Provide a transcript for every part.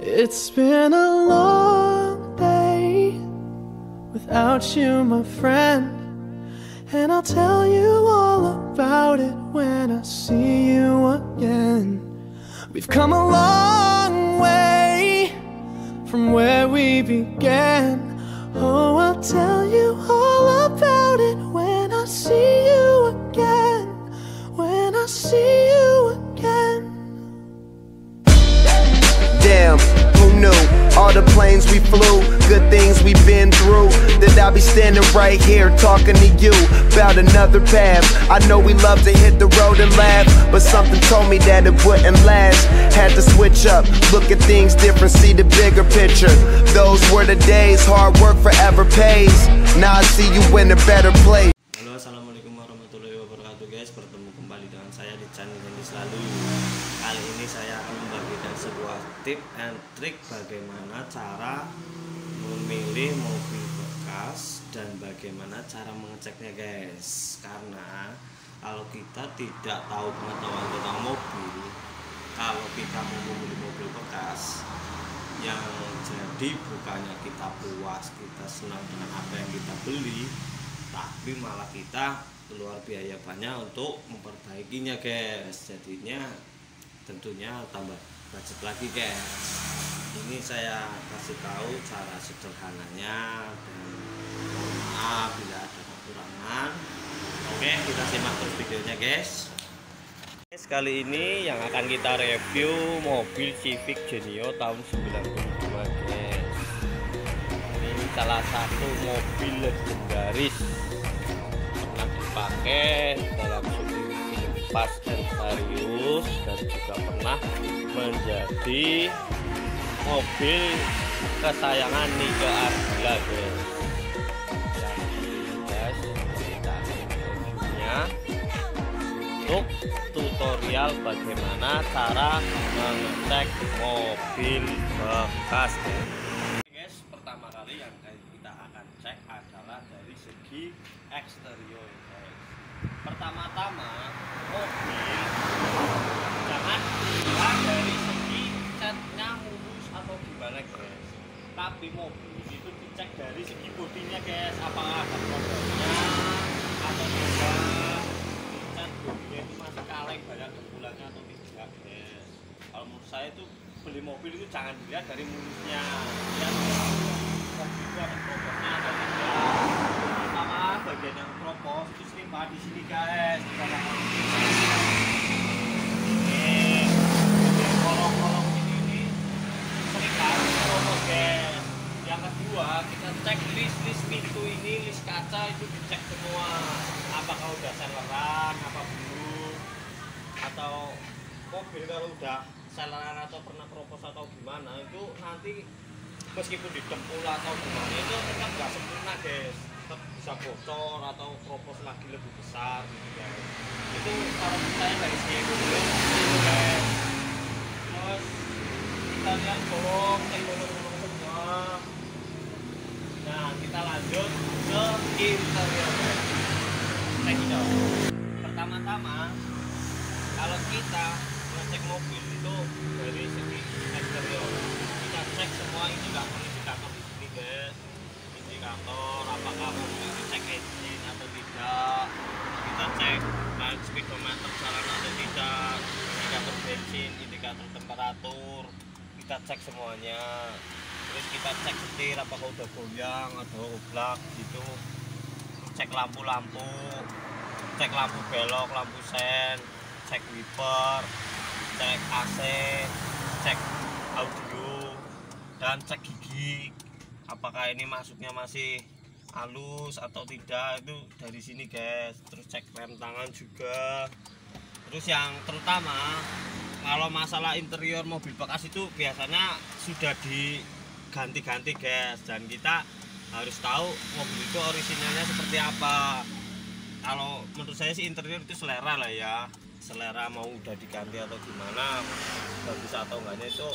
It's been a long day without you, my friend, and I'll tell you all about it when I see you again. We've come a long way from where we began. Oh, I'll tell you all about it when I see you again. When I see you again. Damn, who knew? All the planes we flew, good things we've been through, that I'll be standing right here talking to you about another path. I know we love to hit the road and laugh, but something told me that it wouldn't last. Had to switch up, look at things different, see the bigger picture. Those were the days, hard work forever pays. Now I see you in a better place. Halo, assalamualaikum warahmatullahi wabarakatuh guys. Bertemu kembali dengan saya di channel Dendi Selalu. Kali ini saya akan membagikan sebuah tip and trik bagaimana cara memilih mobil bekas dan bagaimana cara mengeceknya guys. Karena kalau kita tidak tahu pengetahuan tentang mobil, kalau kita mau membeli mobil bekas, yang jadi bukannya kita puas, kita senang dengan apa yang kita beli, tapi malah kita keluar biaya banyak untuk memperbaikinya guys. Jadinya tentunya tambah budget lagi guys. Ini saya kasih tahu cara sederhananya, dan mohon maaf bila ada kekurangan. Oke, kita simak terus videonya guys. Kali ini yang akan kita review mobil Civic Genio tahun 92 guys. Ini salah satu mobil legendaris pernah dipakai dalam syuting film Fast and Furious, dan juga pernah menjadi mobil kesayangan Nike Ardilla guys. Yang kita reviewnya untuk tutorial bagaimana cara mengecek mobil bekas guys. Pertama kali yang kita akan cek adalah dari segi eksterior guys. Pertama-tama mobil jangan dilihat dari segi catnya mulus atau gimana guys, tapi mobil itu dicek dari segi bodinya guys, apakah ada problemnya atau tidak. Bodinya itu masih kaleng, banyak gempulannya atau tidak guys. Kalau menurut saya itu beli mobil itu jangan dilihat dari mulusnya, lihat mobil itu ada problemnya atau tidak. Pertama bagian yang kropos itu sering banget di sini guys. Kolong-kolong ini sering banget kropos guys. Yang kedua, kita cek list pintu ini, list kaca itu dicek semua. Apakah udah seleran, apa belum, atau mobil kalau udah seleran atau pernah kropos atau gimana, itu nanti meskipun didempul atau gimana itu tetap nggak sempurna guys, tetap bisa bocor atau kropos lagi lebih besar gitu guys. Itu kalau saya dari segi mobil guys. Terus kita lihat bolong semua. Nah, kita lanjut ke interior guys. Pertama-tama kalau kita ngecek mobil itu dari segi eksterior, kita cek semua indikator di sini guys. Indikator apakah mobil itu cek engine atau tidak, kita cek speedometer jalan atau tidak, indikator bensin, indikator temperatur, kita cek semuanya. Terus kita cek setir apakah udah goyang atau oblak gitu. Cek lampu-lampu, cek lampu belok, lampu sen, cek wiper, cek AC, cek audio, dan cek gigi. Apakah ini masuknya masih halus atau tidak, itu dari sini guys. Terus cek rem tangan juga. Terus yang terutama kalau masalah interior mobil bekas itu biasanya sudah diganti-ganti guys, dan kita harus tahu mobil itu orisinalnya seperti apa. Kalau menurut saya sih interior itu selera lah ya, selera mau udah diganti atau gimana, bagus atau enggaknya itu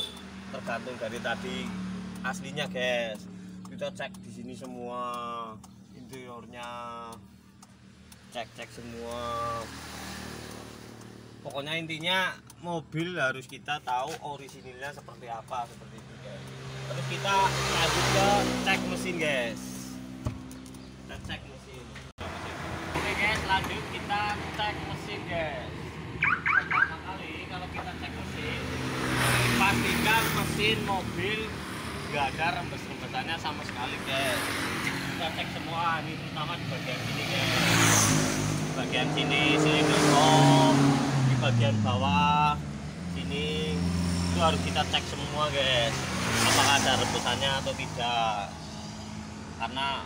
tergantung dari tadi aslinya guys. Kita cek di sini semua interiornya, cek semua. Pokoknya intinya mobil harus kita tahu orisinilnya seperti apa, seperti itu guys. Terus kita lanjut ke cek mesin guys. Kita cek mesin. Oke guys, lanjut kita cek mesin guys. Pertama kali kalau kita cek mesin, pastikan mesin mobil nggak ada rembes-rembesannya sama sekali guys. Kita cek semua, ini terutama di bagian sini guys. Di bagian sini silinder kop, di bagian bawah sini itu harus kita cek semua guys, apakah ada rembesannya atau tidak. Karena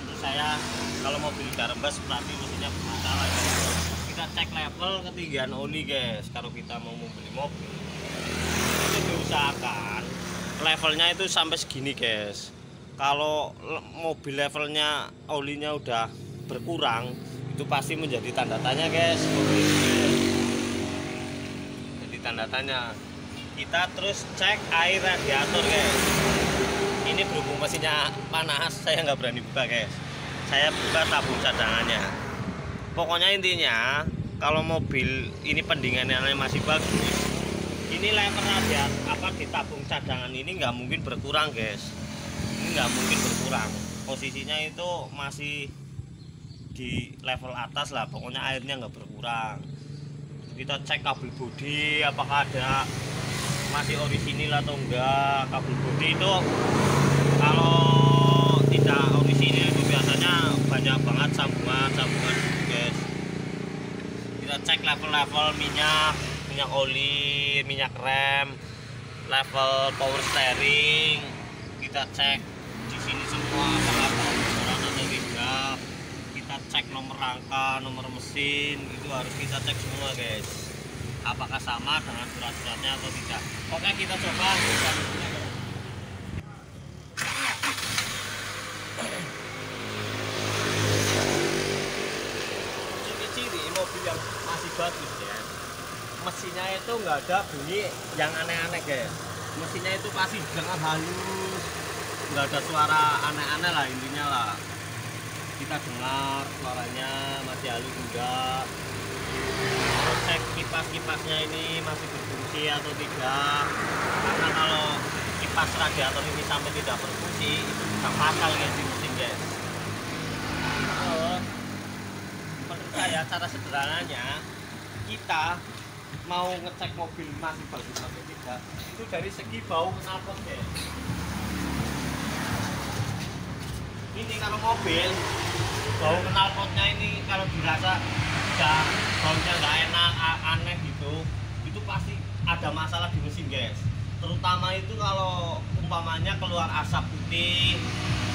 menurut saya kalau mobil udah rembes berarti mesinnya bermasalah guys. Kita cek level ketinggian oli guys. Kalau kita mau membeli mobil itu diusahakan levelnya itu sampai segini guys. Kalau mobil levelnya olinya udah berkurang, itu pasti menjadi tanda tanya guys. Jadi tanda tanya. Kita terus cek air radiator guys. Ini berhubung mesinnya panas, saya nggak berani buka guys. Saya buka tabung cadangannya. Pokoknya intinya kalau mobil ini pendingannya masih bagus, ini level radiator di tabung cadangan ini nggak mungkin berkurang guys. Ini nggak mungkin berkurang, posisinya itu masih di level atas lah, pokoknya airnya nggak berkurang. Kita cek kabel bodi apakah ada masih orisinil atau enggak. Kabel bodi itu kalau tidak orisinil itu biasanya banyak banget sambungan guys. Kita cek level minyak oli, minyak rem, level power steering. Kita cek di sini semua apakah bocoran atau tidak. Kita cek nomor rangka, nomor mesin, itu harus kita cek semua guys, apakah sama dengan surat-suratnya atau tidak. Oke, kita coba ciri-ciri mobil yang masih bagus ya, mesinnya itu nggak ada bunyi yang aneh-aneh guys. Mesinnya itu pasti dengan halus, nggak ada suara aneh-aneh lah intinya lah. Kita dengar suaranya masih halus enggak. Terus cek kipas-kipasnya ini masih berfungsi atau tidak. Karena kalau kipas radiator ini sampai tidak berfungsi, itu bisa fatal guys di mesin guys. Terus menurut saya cara sederhananya, kita mau ngecek mobil masih bagus atau tidak itu dari segi bau knalpot guys. Ini kalau mobil bau knalpotnya ini kalau dirasa udah baunya nggak enak, aneh gitu, itu pasti ada masalah di mesin guys. Terutama itu kalau umpamanya keluar asap putih,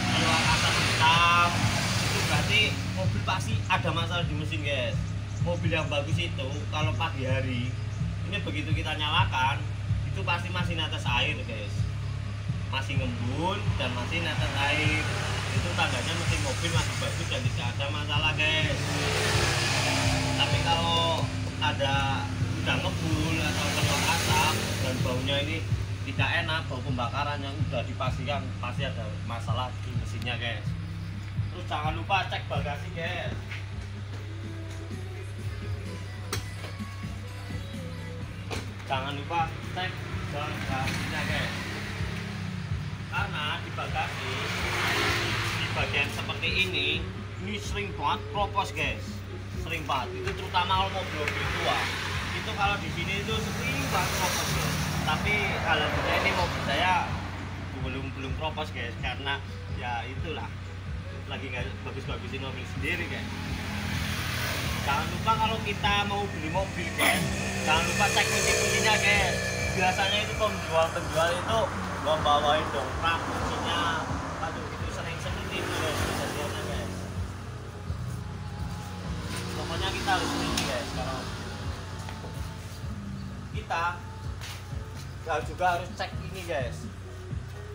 keluar asap hitam, itu berarti mobil pasti ada masalah di mesin guys. Mobil yang bagus itu kalau pagi hari ini begitu kita nyalakan itu pasti masih netes air guys, masih ngembun dan masih netes air. Itu tandanya mesin mobil masih bagus dan tidak ada masalah guys. Tapi kalau ada udah ngebul atau keluar asap dan baunya ini tidak enak, bau pembakaran yang udah dipastikan pasti ada masalah di mesinnya guys. Terus jangan lupa cek bagasi guys. Jangan lupa cek bagasinya guys. Karena di bagasi di bagian seperti ini sering banget kropos guys, sering banget. Itu terutama kalau mobil-mobil tua, itu kalau di sini itu sering banget kropos guys. Tapi alhamdulillah ini mobil saya belum kropos guys, karena ya itulah lagi nggak bagus-bagusin mobil sendiri guys. Jangan lupa kalau kita mau beli mobil guys, jangan lupa cek kunci-kuncinya guys. Biasanya itu penjual itu bawain dongkrak kuncinya, aduh itu sering seperti itu guys kejadiannya guys. Pokoknya kita harus beli guys. Kalau kita juga harus cek ini guys,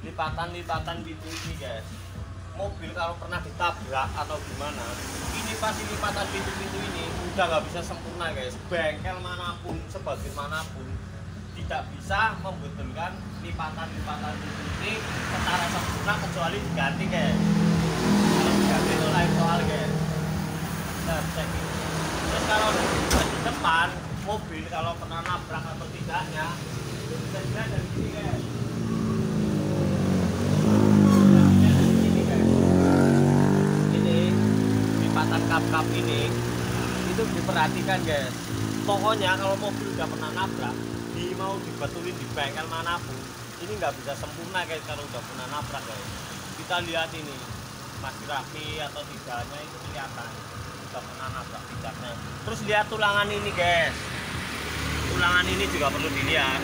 lipatan pintu ini guys. Mobil kalau pernah ditabrak atau gimana, ini pasti lipatan pintu-pintu ini udah nggak bisa sempurna guys. Bengkel manapun, sebagus manapun, tidak bisa membetulkan lipatan pintu ini secara sempurna kecuali diganti guys. Kalau diganti itu lain soal guys. Nah, cek ini. Terus kalau di depan mobil kalau pernah nabrak atau tidaknya itu bisa dilihat dari sini guys. Ini di patang kap-kap ini itu diperhatikan guys. Pokoknya kalau mobil udah pernah nabrak, mau dibetulin di bengkel manapun, ini nggak bisa sempurna guys kalau udah pernah nabrak guys. Kita lihat ini masih rapi atau tidaknya itu kelihatan udah pernah nabrak tidaknya. Terus lihat tulangan ini guys, tulangan ini juga perlu dilihat.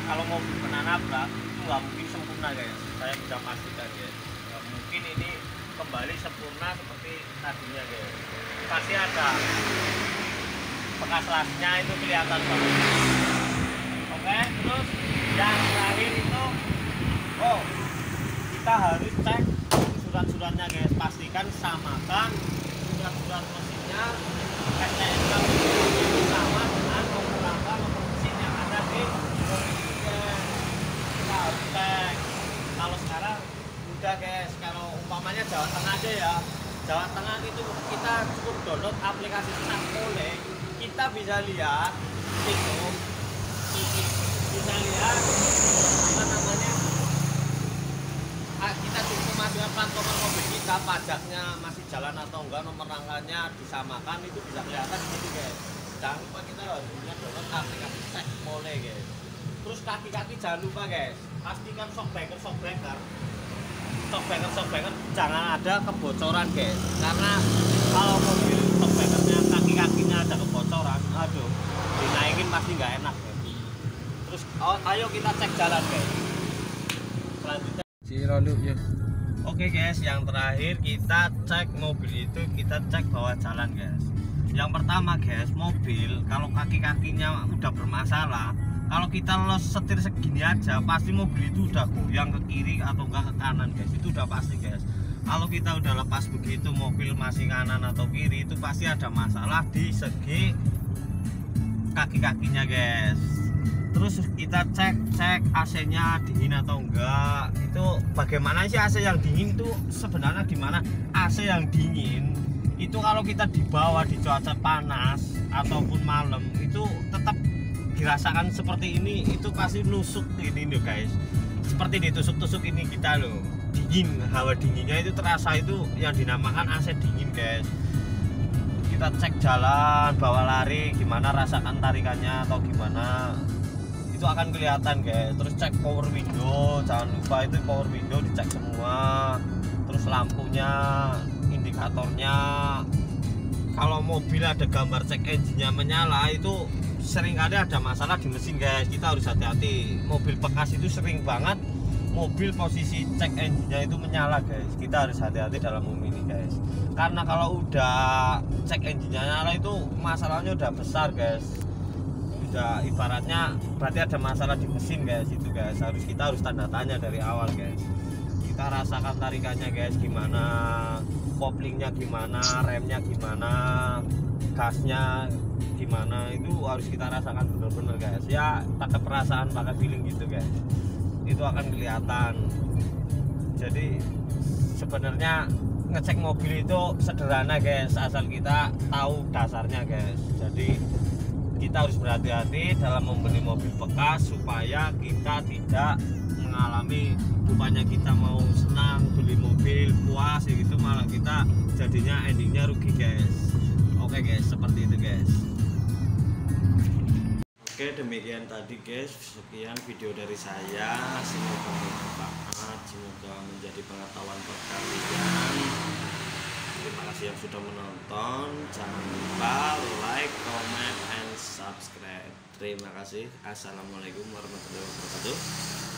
Kalau mobil pernah nabrak itu nggak mungkin sempurna guys, saya bisa pastikan guys. Nggak mungkin ini kembali sempurna seperti tadinya guys. Pasti ada bekas lasnya itu kelihatan banget. Oke, terus yang terakhir itu kita harus cek surat-suratnya guys. Pastikan samakan surat-surat mesinnya, STNK itu sama dengan nomor lambang nomor mesin yang ada di mobil ini guys. Kita harus cek. Kalau sekarang udah guys, kalau umpamanya Jawa Tengah aja ya, Jawa Tengah itu kita cukup download aplikasi Sakmole, kita bisa lihat itu, bisa lihat apa namanya, kita cukup masukkan plat nomor mobil kita, pajaknya masih jalan atau enggak, nomor rangkanya disamakan, itu bisa kelihatan di sini guys. Jangan lupa kita harus punya download aplikasi Sakmole guys. Terus kaki-kaki jangan lupa guys, pastikan shockbreaker jangan ada kebocoran guys, karena kalau mobil shockbreakernya kaki-kakinya ada kebocoran, aduh dinaikin pasti nggak enak guys. Terus ayo kita cek jalan guys. Selanjutnya oke guys, yang terakhir kita cek mobil itu, kita cek bawah jalan guys. Yang pertama guys, mobil kalau kaki-kakinya udah bermasalah, kalau kita setir segini aja pasti mobil itu udah goyang ke kiri atau enggak ke kanan guys, itu udah pasti guys. Kalau kita udah lepas begitu mobil masih kanan atau kiri, itu pasti ada masalah di segi kaki-kakinya guys. Terus kita cek AC-nya dingin atau enggak. Itu bagaimana sih AC yang dingin itu sebenarnya gimana? AC yang dingin itu kalau kita dibawa di cuaca panas ataupun malam itu tetap dirasakan seperti ini, itu pasti nusuk ini loh guys, seperti ditusuk-tusuk ini kita loh, dingin, hawa dinginnya itu terasa, itu yang dinamakan AC dingin guys. Kita cek jalan, bawa lari gimana, rasakan tarikannya atau gimana, itu akan kelihatan guys. Terus cek power window, jangan lupa itu power window dicek semua. Terus lampunya, indikatornya, kalau mobil ada gambar cek engine-nya menyala, itu seringkali ada masalah di mesin guys, kita harus hati-hati. Mobil bekas itu sering banget mobil posisi cek engine-nya itu menyala guys, kita harus hati-hati dalam memilih guys, karena kalau udah cek engine-nya nyala itu masalahnya udah besar guys, udah ibaratnya berarti ada masalah di mesin guys. Itu guys kita harus tanda tanya dari awal guys. Kita rasakan tarikannya guys gimana, koplingnya gimana, remnya gimana, gasnya gimana, itu harus kita rasakan benar-benar guys ya, pakai perasaan, pakai feeling gitu guys, itu akan kelihatan. Jadi sebenarnya ngecek mobil itu sederhana guys, asal kita tahu dasarnya guys. Jadi kita harus berhati-hati dalam membeli mobil bekas supaya kita tidak mengalami, bukannya kita mau senang beli mobil puas ya gitu, malah kita jadinya endingnya rugi guys. Oke guys, seperti itu guys. Oke, demikian tadi guys, sekian video dari saya, semoga bermanfaat, semoga menjadi pengetahuan buat kalian. Terima kasih yang sudah menonton, jangan lupa like, comment, and subscribe. Terima kasih. Assalamualaikum warahmatullahi wabarakatuh.